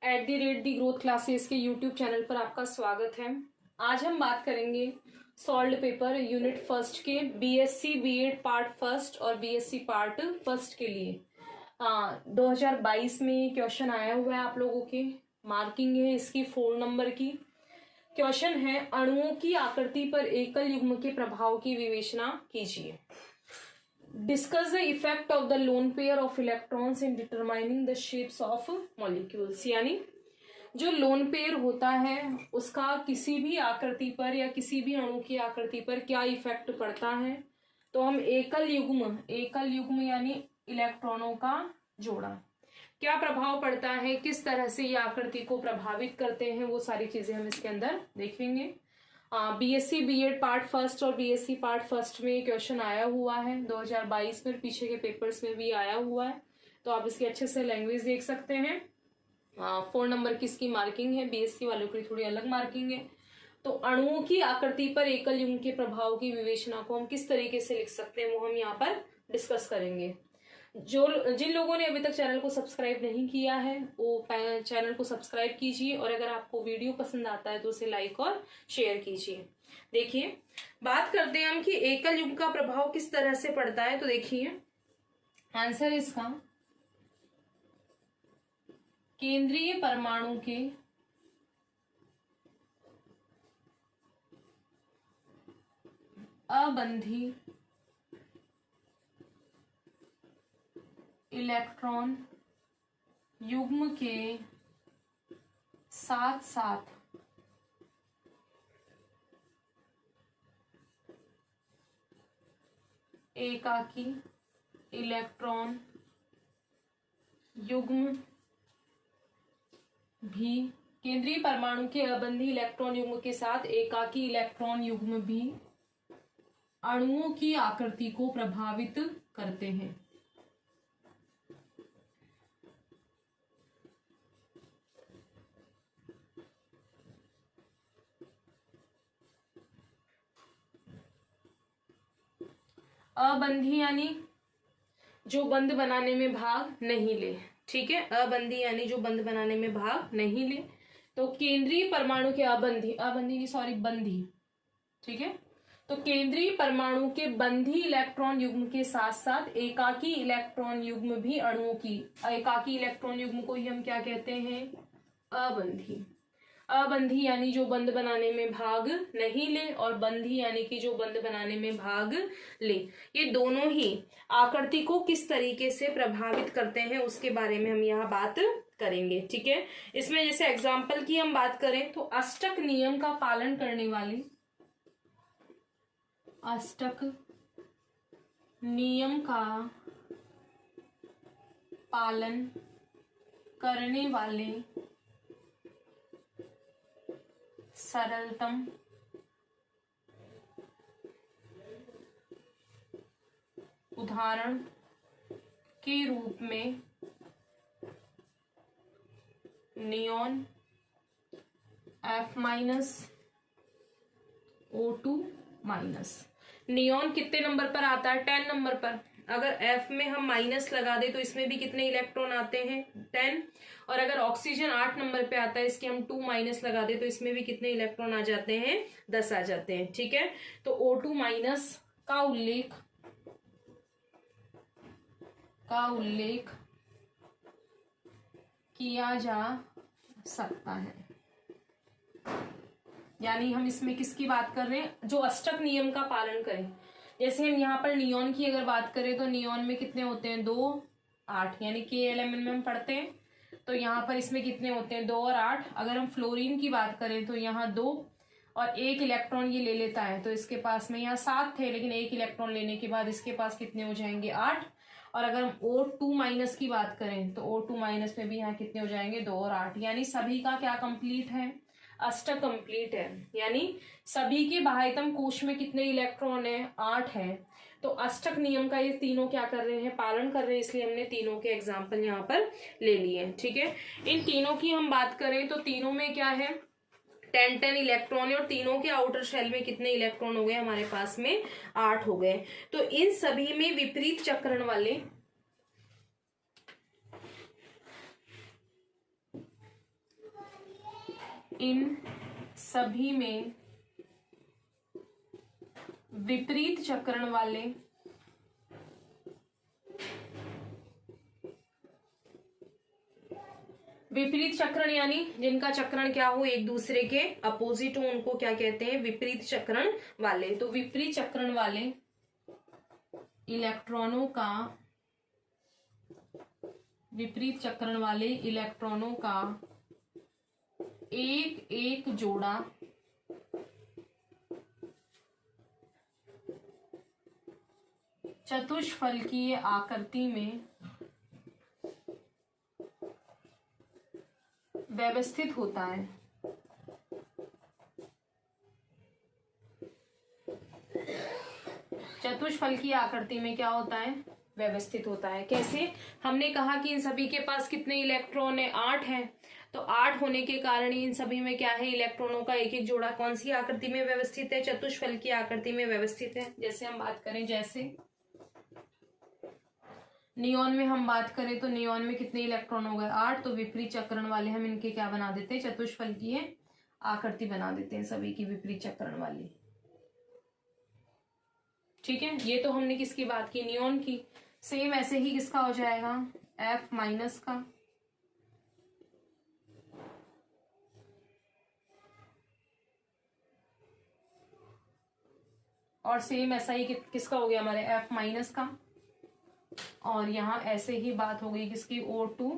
@दी growth classes के YouTube channel पर आपका स्वागत है। आज हम बात करेंगे सॉल्व्ड पेपर यूनिट फर्स्ट के बीएससी बीएड पार्ट फर्स्ट और बीएससी पार्ट फर्स्ट के लिए 2022 में क्वेश्चन आया हुआ है। आप लोगों के मार्किंग है इसकी 4 नंबर की। क्वेश्चन है अणुओं की आकृति पर एकल युग्म के प्रभाव की विवेचना कीजिए। Discuss the effect of the lone pair of electrons in determining the shapes of molecules. यानी जो लोन पेयर होता है उसका किसी भी आकृति पर या किसी भी अणु की आकृति पर क्या इफेक्ट पड़ता है। तो हम एकल युग्म यानी इलेक्ट्रॉनों का जोड़ा क्या प्रभाव पड़ता है, किस तरह से ये आकृति को प्रभावित करते हैं, वो सारी चीजें हम इसके अंदर देखेंगे। बीएससी बीएड पार्ट फर्स्ट और बीएससी पार्ट फर्स्ट में क्वेश्चन आया हुआ है 2022 में, पीछे के पेपर्स में भी आया हुआ है। तो आप इसकी अच्छे से लैंग्वेज देख सकते हैं। 4 नंबर की इसकी मार्किंग है, बीएससी वालों के लिए थोड़ी अलग मार्किंग है। तो अणुओं की आकृति पर एकल युग्म के प्रभाव की विवेचना को हम किस तरीके से लिख सकते हैं वो हम यहाँ पर डिस्कस करेंगे। जिन लोगों ने अभी तक चैनल को सब्सक्राइब नहीं किया है वो चैनल को सब्सक्राइब कीजिए और अगर आपको वीडियो पसंद आता है तो उसे लाइक और शेयर कीजिए। देखिए बात करते हैं हम कि एकल युग्म का प्रभाव किस तरह से पड़ता है। तो देखिए आंसर इसका केंद्रीय परमाणु के अबंधी इलेक्ट्रॉन युग्म के साथ साथ एकाकी इलेक्ट्रॉन युग्म भी केंद्रीय परमाणु के अबंधी इलेक्ट्रॉन युग्म के साथ एकाकी इलेक्ट्रॉन युग्म भी अणुओं की आकृति को प्रभावित करते हैं। अबंधी यानी जो बंध बनाने में भाग नहीं ले, ठीक है। अबंधी यानी जो बंध बनाने में भाग नहीं ले। तो केंद्रीय परमाणु के बंधी, ठीक है। तो केंद्रीय परमाणु के बंधी इलेक्ट्रॉन युग्म के साथ साथ एकाकी इलेक्ट्रॉन युग्म भी अणुओं की, एकाकी इलेक्ट्रॉन युग्म को ही हम क्या कहते हैं, अबंधी। अबंधी यानी जो बंध बनाने में भाग नहीं ले और बंधी यानी कि जो बंध बनाने में भाग ले। ये दोनों ही आकृति को किस तरीके से प्रभावित करते हैं उसके बारे में हम यहाँ बात करेंगे, ठीक है। इसमें जैसे एग्जाम्पल की हम बात करें तो अष्टक नियम का पालन करने वाली, अष्टक नियम का पालन करने वाले सरलतम उदाहरण के रूप में नियॉन F-O2-। नियॉन कितने नंबर पर आता है, 10 नंबर पर। अगर F में हम माइनस लगा दे तो इसमें भी कितने इलेक्ट्रॉन आते हैं, 10। और अगर ऑक्सीजन 8 नंबर पे आता है, इसके हम 2 माइनस लगा दे तो इसमें भी कितने इलेक्ट्रॉन आ जाते हैं, 10 आ जाते हैं, ठीक है। तो O2- का उल्लेख किया जा सकता है। यानी हम इसमें किसकी बात कर रहे हैं, जो अष्टक नियम का पालन करें। जैसे हम यहाँ पर नियॉन की अगर बात करें तो नियॉन में कितने होते हैं, 2, 8, यानी KLMN में हम पढ़ते हैं। तो यहाँ पर इसमें कितने होते हैं, 2 और 8। अगर हम फ्लोरीन की बात करें तो यहाँ 2 और 1 इलेक्ट्रॉन ये ले लेता है तो इसके पास में यहाँ 7 थे, लेकिन 1 इलेक्ट्रॉन लेने के बाद इसके पास कितने हो जाएंगे, 8। और अगर हम O2- की बात करें तो O2- में भी यहाँ कितने हो जाएंगे, 2 और 8। यानी सभी का क्या कंप्लीट है, अष्टक कंप्लीट है। यानी सभी के बाह्यतम कोश में कितने इलेक्ट्रॉन है, 8 है। तो अष्टक नियम का ये तीनों क्या कर रहे हैं, पालन कर रहे हैं, इसलिए हमने तीनों के एग्जाम्पल यहाँ पर ले लिए, ठीक है। इन तीनों की हम बात करें तो तीनों में क्या है, 10 इलेक्ट्रॉन है और तीनों के आउटर शेल में कितने इलेक्ट्रॉन हो गए हमारे पास में, 8 हो गए। तो इन सभी में विपरीत चक्रण वाले इन सभी में विपरीत चक्रण वाले विपरीत चक्रण यानी जिनका चक्रण क्या हो, एक दूसरे के अपोजिट हो, उनको क्या कहते हैं, विपरीत चक्रण वाले। तो विपरीत चक्रण वाले इलेक्ट्रॉनों का एक एक जोड़ा चतुष्फलकीय आकृति में व्यवस्थित होता है। चतुष्फलकीय आकृति में क्या होता है, व्यवस्थित होता है। कैसे, हमने कहा कि इन सभी के पास कितने इलेक्ट्रॉन है, 8 है। तो 8 होने के कारण इन सभी में क्या है, इलेक्ट्रॉनों का एक एक जोड़ा कौन सी आकृति में व्यवस्थित है, चतुष्फलकीय आकृति में व्यवस्थित है। जैसे हम बात करें, जैसे नियॉन में हम बात करें तो नियॉन में कितने इलेक्ट्रॉन हो गए, 8। तो विपरीत चक्रण वाले हम इनके क्या बना देते हैं, चतुष्फलकीय आकृति बना देते हैं सभी की, विपरीत चक्रण वाली। ठीक है, ये तो हमने किसकी बात की, नियॉन की। सेम ऐसे ही किसका हो जाएगा, F माइनस का। और सेम ऐसा ही किसका हो गया, हमारे F माइनस का। और यहां ऐसे ही बात हो गई किसकी, O2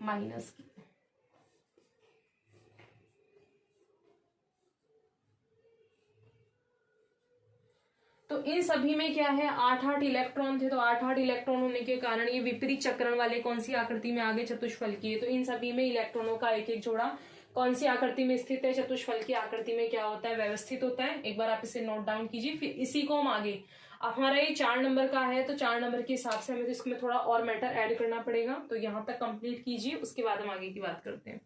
माइनस की। तो इन सभी में क्या है, 8-8 इलेक्ट्रॉन थे। तो 8-8 इलेक्ट्रॉन होने के कारण ये विपरीत चक्रण वाले कौन सी आकृति में आगे, चतुष्फलकीय। तो इन सभी में इलेक्ट्रॉनों का एक एक जोड़ा कौन सी आकृति में स्थित है, चतुष्फलकीय आकृति में क्या होता है, व्यवस्थित होता है। एक बार आप इसे नोट डाउन कीजिए। फिर इसी को हम आगे, हमारा ये 4 नंबर का है तो 4 नंबर के हिसाब से हमें इसमें थोड़ा और मैटर ऐड करना पड़ेगा। तो यहां तक कंप्लीट कीजिए, उसके बाद हम आगे की बात करते हैं।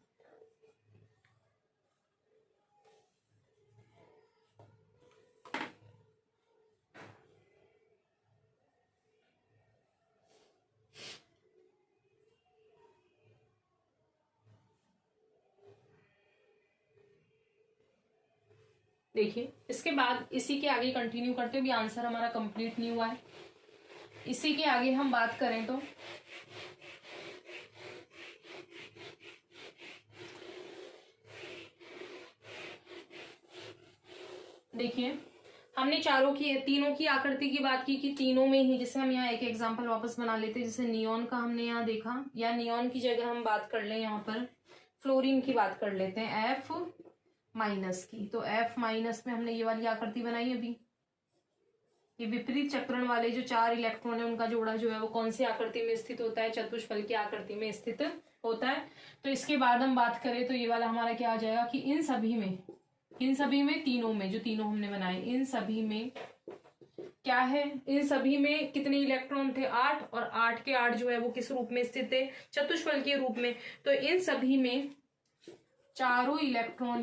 देखिए, इसके बाद इसी के आगे कंटिन्यू करते हुए, आंसर हमारा कंप्लीट नहीं हुआ है। इसी के आगे हम बात करें तो देखिए, हमने तीनों की आकृति की बात की कि तीनों में ही, जैसे हम यहाँ एक एग्जांपल वापस बना लेते हैं। जैसे नियॉन का हमने यहाँ देखा, या नियॉन की जगह हम बात कर लें, यहाँ पर फ्लोरीन की बात कर लेते हैं, F माइनस की। तो F माइनस में हमने ये वाली आकृति बनाई अभी। ये विपरीत चक्रण वाले जो 4 इलेक्ट्रॉन है, उनका जोड़ा जो है वो कौन सी आकृति में स्थित होता है, चतुष्फलकीय आकृति में स्थित होता है। तो इसके बाद हम बात करें तो ये वाला हमारा क्या आ जाएगा कि इन सभी में तीनों में, जो तीनों हमने बनाए, इन सभी में क्या है, इन सभी में कितने इलेक्ट्रॉन थे, 8। और 8 के 8 जो है वो किस रूप में स्थित है, चतुष्फलकीय रूप में। तो इन सभी में चारों इलेक्ट्रॉन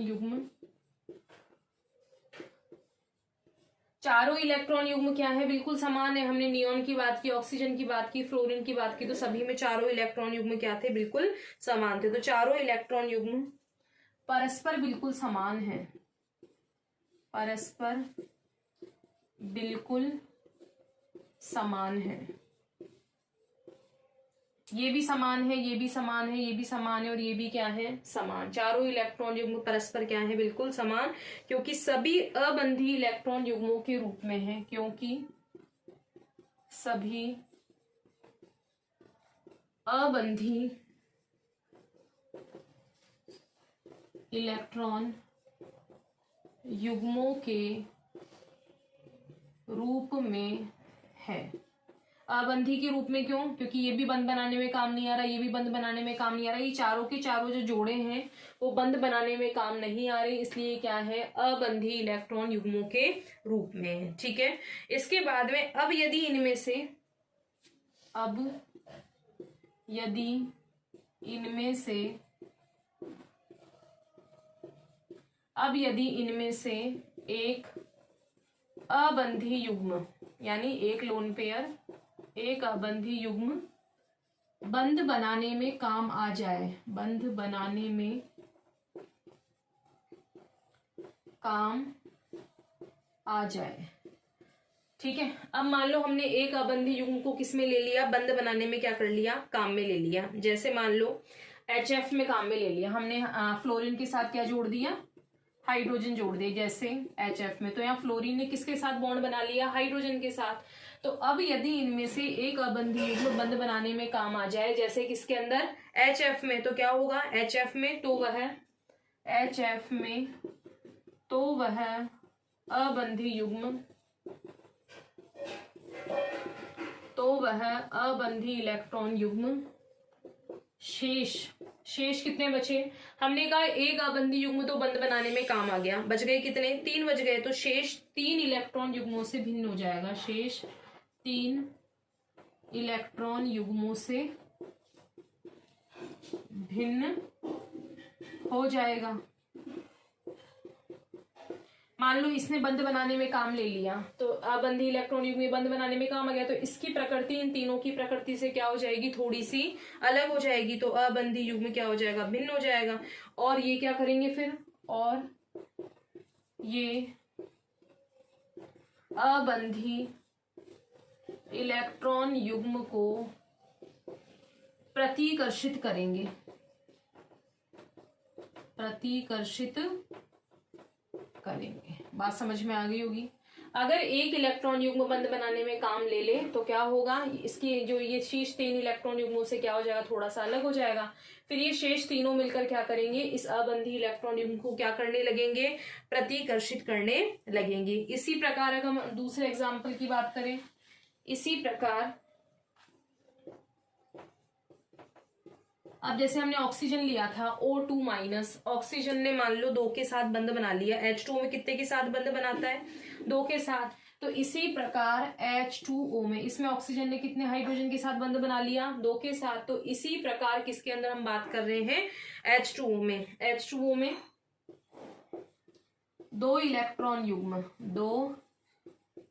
युग्म क्या है, बिल्कुल समान है। हमने नियॉन की बात की, ऑक्सीजन की बात की, फ्लोरीन की बात की। तो सभी में चारों इलेक्ट्रॉन युग्म क्या थे, बिल्कुल समान थे। तो चारों इलेक्ट्रॉन युग्म परस्पर बिल्कुल समान है, परस्पर बिल्कुल समान है। ये भी समान है, ये भी समान है, ये भी समान है, और ये भी क्या है, समान। चारों इलेक्ट्रॉन युग्म परस्पर क्या है, बिल्कुल समान, क्योंकि सभी अबंधी इलेक्ट्रॉन युग्मों के रूप में है, क्योंकि सभी अबंधी इलेक्ट्रॉन युग्मों के रूप में है। अबंधी के रूप में क्यों, क्योंकि ये भी बंध बनाने में काम नहीं आ रहा, ये भी बंध बनाने में काम नहीं आ रहा। ये चारों के चारों जो जोड़े हैं वो बंध बनाने में काम नहीं आ रहे, इसलिए क्या है, अबंधी इलेक्ट्रॉन युग्मों के रूप में। ठीक है, इसके बाद में अब यदि इनमें से एक अबंधी युग्म, यानी एक लोन पेयर, एक अबंधी युग्म बंध बनाने में काम आ जाए, बंध बनाने में काम आ जाए। ठीक है, अब मान लो हमने एक अबंधी युग्म को किस में ले लिया, बंध बनाने में क्या कर लिया, काम में ले लिया। जैसे मान लो HF में काम में ले लिया हमने, फ्लोरीन के साथ क्या जोड़ दिया, हाइड्रोजन जोड़ दिया। जैसे HF में तो यहाँ फ्लोरीन ने किसके साथ बॉन्ड बना लिया, हाइड्रोजन के साथ। तो अब यदि इनमें से एक अबंधी युग्म बंध बनाने में काम आ जाए, जैसे किसके अंदर, HF में, तो क्या होगा, HF में तो वह अबंधी युग्म, तो वह अबंधी इलेक्ट्रॉन युग्म शेष कितने बचे, हमने कहा एक अबंधी युग्म तो बंध बनाने में काम आ गया, बच गए कितने, 3 बच गए। तो शेष 3 इलेक्ट्रॉन युग्मों से भिन्न हो जाएगा, शेष 3 इलेक्ट्रॉन युग्मों से भिन्न हो जाएगा। मान लो इसने बंध बनाने में काम ले लिया, तो अबंधी इलेक्ट्रॉन युग्म में बंध बनाने में काम आ गया, तो इसकी प्रकृति इन तीनों की प्रकृति से क्या हो जाएगी, थोड़ी सी अलग हो जाएगी। तो अबंधी युग्म क्या हो जाएगा, भिन्न हो जाएगा। और ये क्या करेंगे फिर, और ये अबंधी इलेक्ट्रॉन युग्म को प्रतिकर्षित करेंगे, बात समझ में आ गई होगी। अगर एक इलेक्ट्रॉन युग्म बंध बनाने में काम ले ले तो क्या होगा, इसकी जो ये शेष 3 इलेक्ट्रॉन युग्मों से क्या हो जाएगा, थोड़ा सा अलग हो जाएगा। फिर ये शेष तीनों मिलकर क्या करेंगे, इस अबंधी इलेक्ट्रॉन युग्म को क्या करने लगेंगे, प्रतिकर्षित करने लगेंगे। इसी प्रकार अगर हम दूसरे एग्जाम्पल की बात करें, इसी प्रकार अब जैसे हमने ऑक्सीजन लिया था O2-, ऑक्सीजन ने मान लो 2 के साथ बंध बना लिया। H2O में कितने के साथ बंध बनाता है, 2 के साथ। तो इसी प्रकार H2O में, इसमें ऑक्सीजन ने कितने हाइड्रोजन के साथ बंध बना लिया, 2 के साथ। तो इसी प्रकार किसके अंदर हम बात कर रहे हैं, H2O में। H2O में 2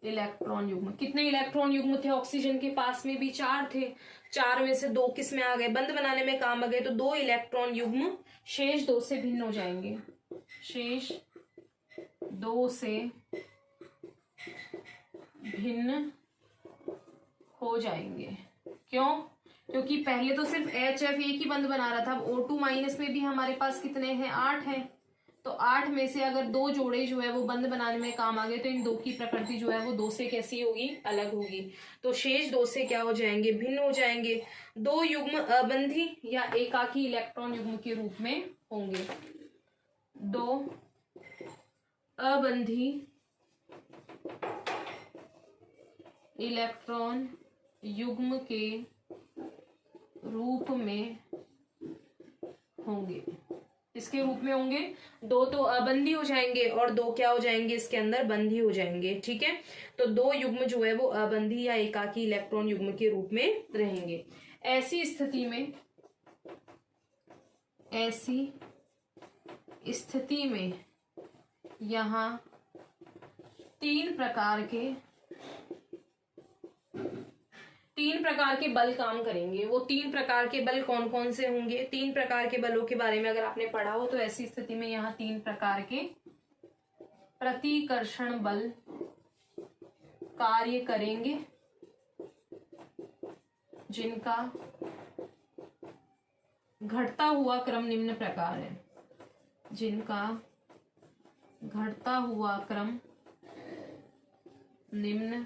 इलेक्ट्रॉन युग्म, कितने इलेक्ट्रॉन युग्म थे ऑक्सीजन के पास में भी, 4 थे। 4 में से 2 किस में आ गए, बंध बनाने में काम आ गए। तो 2 इलेक्ट्रॉन युग्म शेष 2 से भिन्न हो जाएंगे, शेष 2 से भिन्न हो जाएंगे। क्यों, क्योंकि पहले तो सिर्फ HF एक ही बंध बना रहा था। अब O2- में भी हमारे पास कितने हैं, 8 हैं। तो 8 में से अगर 2 जोड़े जो है वो बंध बनाने में काम आ गए, तो इन 2 की प्रकृति जो है वो 2 से कैसी होगी, अलग होगी। तो शेष 2 से क्या हो जाएंगे, भिन्न हो जाएंगे। 2 युग्म अबंधी या एकाकी इलेक्ट्रॉन युग्म के रूप में होंगे। 2 अबंधी इलेक्ट्रॉन युग्म के रूप में होंगे। इसके रूप में होंगे, 2 तो अबंधी हो जाएंगे और 2 क्या हो जाएंगे, इसके अंदर बंधी हो जाएंगे। ठीक है, तो 2 युग्म जो है वो अबंधी या एकाकी इलेक्ट्रॉन युग्म के रूप में रहेंगे। ऐसी स्थिति में यहाँ 3 प्रकार के बल काम करेंगे। वो 3 प्रकार के बल कौन कौन से होंगे, 3 प्रकार के बलों के बारे में अगर आपने पढ़ा हो तो ऐसी स्थिति में यहाँ 3 प्रकार के प्रतिकर्षण बल कार्य करेंगे, जिनका घटता हुआ क्रम निम्न प्रकार है, निम्न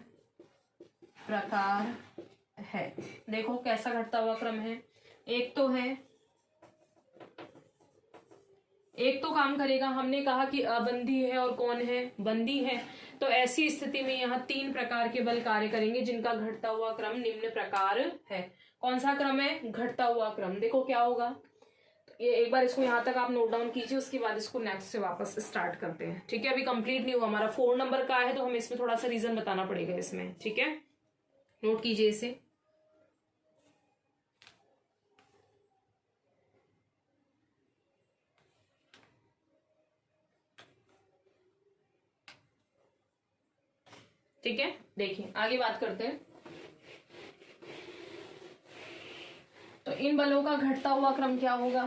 प्रकार है। देखो कैसा घटता हुआ क्रम है, एक तो काम करेगा, हमने कहा कि अबंधी है और कौन है, बंधी है। तो ऐसी स्थिति में यहाँ 3 प्रकार के बल कार्य करेंगे, जिनका घटता हुआ क्रम निम्न प्रकार है। कौन सा क्रम है, घटता हुआ क्रम। देखो क्या होगा, ये एक बार इसको यहाँ तक आप नोट डाउन कीजिए, उसके बाद इसको नेक्स्ट से वापस स्टार्ट करते हैं। ठीक है, अभी कंप्लीट नहीं हुआ हमारा, 4 नंबर का है तो हमें इसमें थोड़ा सा रीजन बताना पड़ेगा इसमें। ठीक है, नोट कीजिए इसे। ठीक है, देखिए आगे बात करते हैं। तो इन बलों का घटता हुआ क्रम क्या होगा,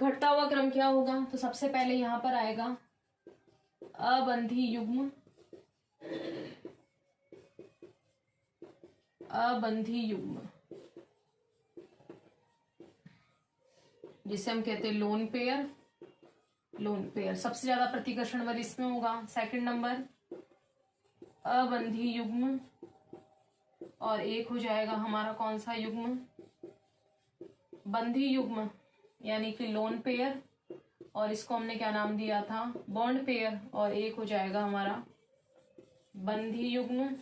घटता हुआ क्रम क्या होगा? तो सबसे पहले यहां पर आएगा अबंधी युग्म, अबंधी युग्म जिसे हम कहते हैं लोन पेयर। लोन पेयर सबसे ज्यादा प्रतिकर्षण बल इसमें होगा। सेकंड नंबर अबंधी युग्म, और एक हो जाएगा हमारा कौन सा युग्म? बंधी युग्म, यानी कि लोन पेयर, और इसको हमने क्या नाम दिया था? Bond pair. और एक हो जाएगा हमारा बंधी युग्म,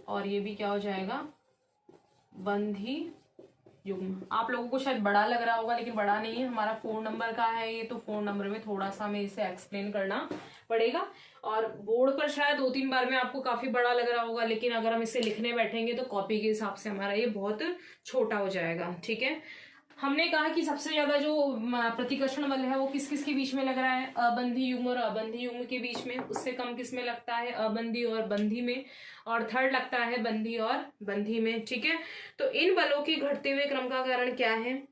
और ये भी क्या हो जाएगा? बंधी युग्म। आप लोगों को शायद बड़ा लग रहा होगा, लेकिन बड़ा नहीं है, हमारा 4 नंबर का है ये, तो 4 नंबर में थोड़ा सा हमें इसे एक्सप्लेन करना पड़ेगा। और बोर्ड पर शायद 2-3 बार में आपको काफी बड़ा लग रहा होगा, लेकिन अगर हम इसे लिखने बैठेंगे तो कॉपी के हिसाब से हमारा ये बहुत छोटा हो जाएगा। ठीक है, हमने कहा कि सबसे ज्यादा जो प्रतिकर्षण बल है वो किस किस के बीच में लग रहा है? अबंधी युग्म और अबंधी युग्म के बीच में। उससे कम किस में लगता है? अबंधी और बंधी में। और थर्ड लगता है बंधी और बंधी में। ठीक है, तो इन बलों के घटते हुए क्रम का कारण क्या है?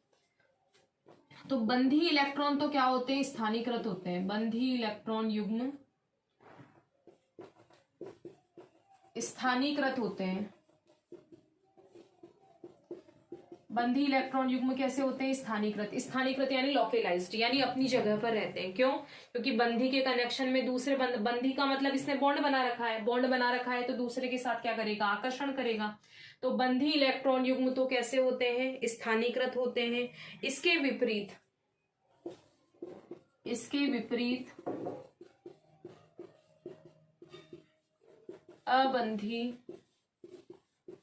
तो बंधी इलेक्ट्रॉन तो क्या होते हैं? स्थानीकृत होते हैं। बंधी इलेक्ट्रॉन युग्म स्थानीकृत होते हैं। बंधी इलेक्ट्रॉन युग्म कैसे होते हैं? स्थानीकृत। स्थानीकृत यानी लोकलाइज्ड, यानी अपनी जगह पर रहते हैं। क्यों? क्योंकि बंधी के कनेक्शन में दूसरे बंधी का मतलब इसने बॉन्ड बना रखा है। बॉन्ड बना रखा है तो दूसरे के साथ क्या करेगा? आकर्षण करेगा। तो बंधी इलेक्ट्रॉन युग्म तो कैसे होते हैं? स्थानीकृत होते हैं। इसके विपरीत अबंधी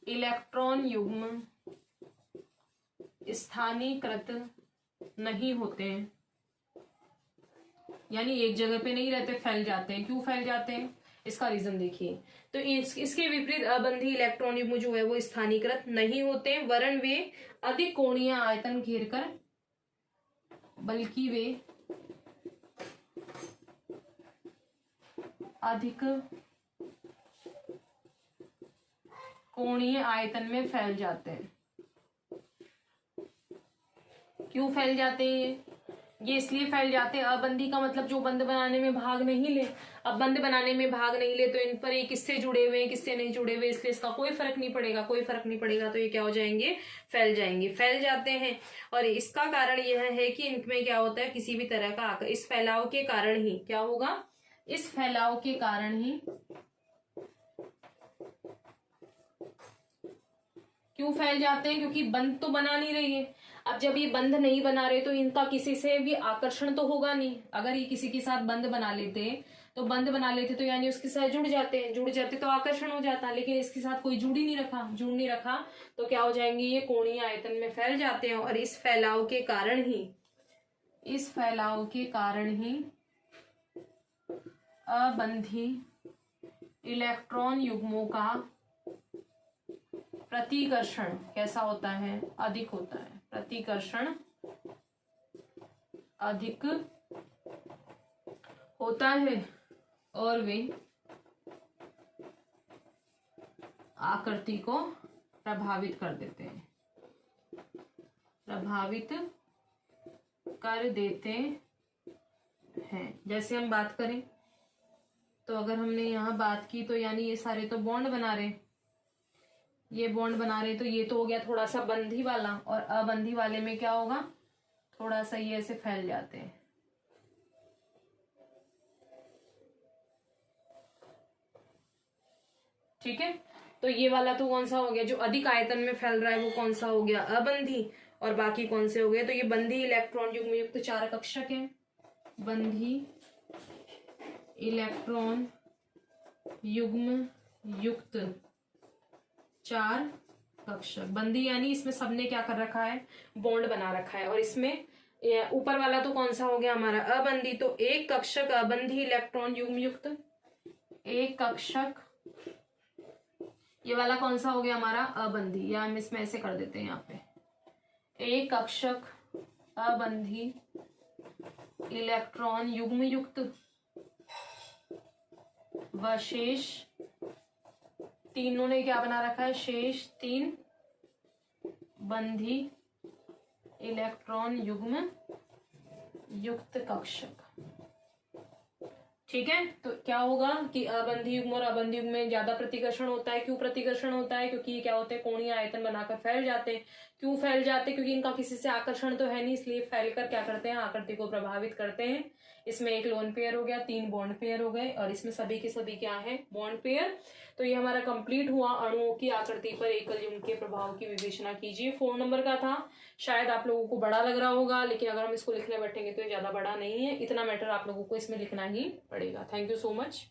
इलेक्ट्रॉन युग्म स्थानीकृत नहीं होते हैं, यानी एक जगह पे नहीं रहते, फैल जाते हैं। क्यों फैल जाते हैं? इसका रीजन देखिए। तो इसके विपरीत अबंधी इलेक्ट्रॉन युग्म जो है वो स्थानीकृत नहीं होते, वरन वे अधिक कोणीय आयतन घेर कर, बल्कि वे अधिक कोणीय आयतन में फैल जाते हैं। क्यों फैल जाते हैं? ये इसलिए फैल जाते हैं, अबंधी का मतलब जो बंद बनाने में भाग नहीं ले। अब बंद बनाने में भाग नहीं ले तो इन पर ये किससे जुड़े हुए हैं, किससे नहीं जुड़े हुए, इसलिए इसका कोई फर्क नहीं पड़ेगा। कोई फर्क नहीं पड़ेगा तो ये क्या हो जाएंगे? फैल जाएंगे, फैल जाते हैं। और इसका कारण यह है कि इनमें क्या होता है? किसी भी तरह का इस फैलाव के कारण ही क्या होगा? इस फैलाव के कारण ही क्यों फैल जाते हैं? क्योंकि बंद तो बना नहीं रही है। अब जब ये बंध नहीं बना रहे तो इनका किसी से भी आकर्षण तो होगा नहीं। अगर ये किसी के साथ बंध बना लेते तो यानी उसके साथ जुड़ जाते तो आकर्षण हो जाता, लेकिन इसके साथ कोई जुड़ नहीं रखा तो क्या हो जाएंगे? ये कोणीय आयतन में फैल जाते हैं। और इस फैलाव के कारण ही अबंधी इलेक्ट्रॉन युग्मों का प्रतिकर्षण कैसा होता है? अधिक होता है। प्रतिकर्षण अधिक होता है और वे आकृति को प्रभावित कर देते हैं। जैसे हम बात करें तो अगर हमने यहाँ बात की तो यानी ये सारे तो बॉन्ड बना रहे, तो ये तो हो गया थोड़ा सा बंधी वाला। और अबंधी वाले में क्या होगा? थोड़ा सा ये ऐसे फैल जाते हैं। ठीक है, तो ये वाला तो कौन सा हो गया? जो अधिक आयतन में फैल रहा है वो कौन सा हो गया? अबंधी। और बाकी कौन से हो गए? तो ये बंधी इलेक्ट्रॉन युग्म युक्त 4 कक्षक है। बंधी इलेक्ट्रॉन युग्म युक्त 4 कक्षक। बंधी यानी इसमें सबने क्या कर रखा है? बॉन्ड बना रखा है। और इसमें ऊपर वाला तो कौन सा हो गया हमारा? अबंधी। तो एक कक्षक अबंधी इलेक्ट्रॉन युग्म युक्त एक कक्षक, ये वाला कौन सा हो गया हमारा? अबंधी। या हम इसमें ऐसे कर देते हैं, यहाँ पे एक कक्षक अबंधी इलेक्ट्रॉन युग्म युक्त व शेष तीनों ने क्या बना रखा है? शेष 3 बंधी इलेक्ट्रॉन युग्म युक्त कक्षक। ठीक है, तो क्या होगा कि अबंधी युग्म और अबंधी युग्म में ज्यादा प्रतिकर्षण होता है। क्यों प्रतिकर्षण होता है? क्योंकि ये क्या होते हैं, कोणीय आयतन बनाकर फैल जाते हैं। क्यों फैल जाते हैं? क्योंकि इनका किसी से आकर्षण तो है नहीं, इसलिए फैलकर क्या करते हैं, आकृति को प्रभावित करते हैं। इसमें एक लोन पेयर हो गया, 3 बॉन्ड पेयर हो गए, और इसमें सभी के सभी क्या है, बॉन्ड पेयर। तो ये हमारा कंप्लीट हुआ अणुओं की आकृति पर एकल युग्म के प्रभाव की विवेचना कीजिए। 4 नंबर का था। शायद आप लोगों को बड़ा लग रहा होगा, लेकिन अगर हम इसको लिखने बैठेंगे तो ये ज्यादा बड़ा नहीं है। इतना मैटर आप लोगों को इसमें लिखना ही पड़ेगा। Thank you so much.